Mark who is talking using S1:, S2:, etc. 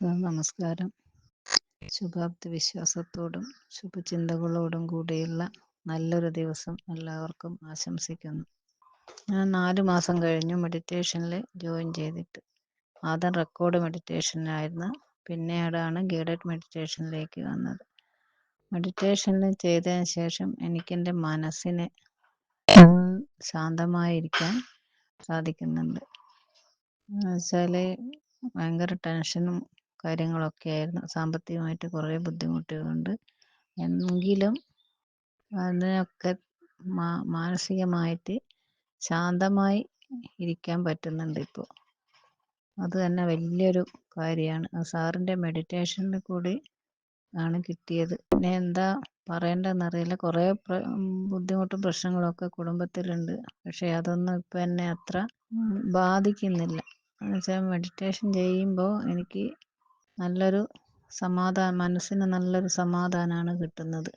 S1: നമസ്കാരം. ശുഭാപ്തി വിശ്വാസത്തോടും ശുഭചിന്തകളോടും കൂടിയുള്ള നല്ലൊരു ദിവസം എല്ലാവർക്കും ആശംസിക്കുന്നു. ഞാൻ 4 മാസം കഴിഞ്ഞു മെഡിറ്റേഷനിൽ ജോയിൻ ചെയ്തിട്ട്. ആദ്യം റെക്കോർഡ് മെഡിറ്റേഷനായിരുന്നു, പിന്നീടാണ് ഗൈഡഡ് മെഡിറ്റേഷനിലേക്ക് വന്നത്. മെഡിറ്റേഷനിൽ ചെയ്തതിന് ശേഷം എനിക്കെൻ്റെ മനസ്സിനെ ശാന്തമായിരിക്കാൻ സാധിക്കുന്നുണ്ട്. എന്നുവെച്ചാൽ ഭയങ്കര ടെൻഷനും കാര്യങ്ങളൊക്കെ ആയിരുന്നു. സാമ്പത്തികമായിട്ട് കുറേ ബുദ്ധിമുട്ടുകളുണ്ട്. എങ്കിലും അതിനൊക്കെ മാനസികമായിട്ട് ശാന്തമായി ഇരിക്കാൻ പറ്റുന്നുണ്ട് ഇപ്പോൾ. അത് തന്നെ വലിയൊരു കാര്യമാണ്. സാറിൻ്റെ മെഡിറ്റേഷനിൽ കൂടി ആണ് കിട്ടിയത്. പിന്നെ എന്താ പറയേണ്ടതെന്നറിയില്ല. കുറേ ബുദ്ധിമുട്ടും പ്രശ്നങ്ങളൊക്കെ കുടുംബത്തിലുണ്ട്. പക്ഷേ അതൊന്നും ഇപ്പം എന്നെ അത്ര ബാധിക്കുന്നില്ല. എന്നുവെച്ചാൽ മെഡിറ്റേഷൻ ചെയ്യുമ്പോൾ എനിക്ക് നല്ലൊരു മനസ്സിന് നല്ലൊരു സമാധാനമാണ് കിട്ടുന്നത്.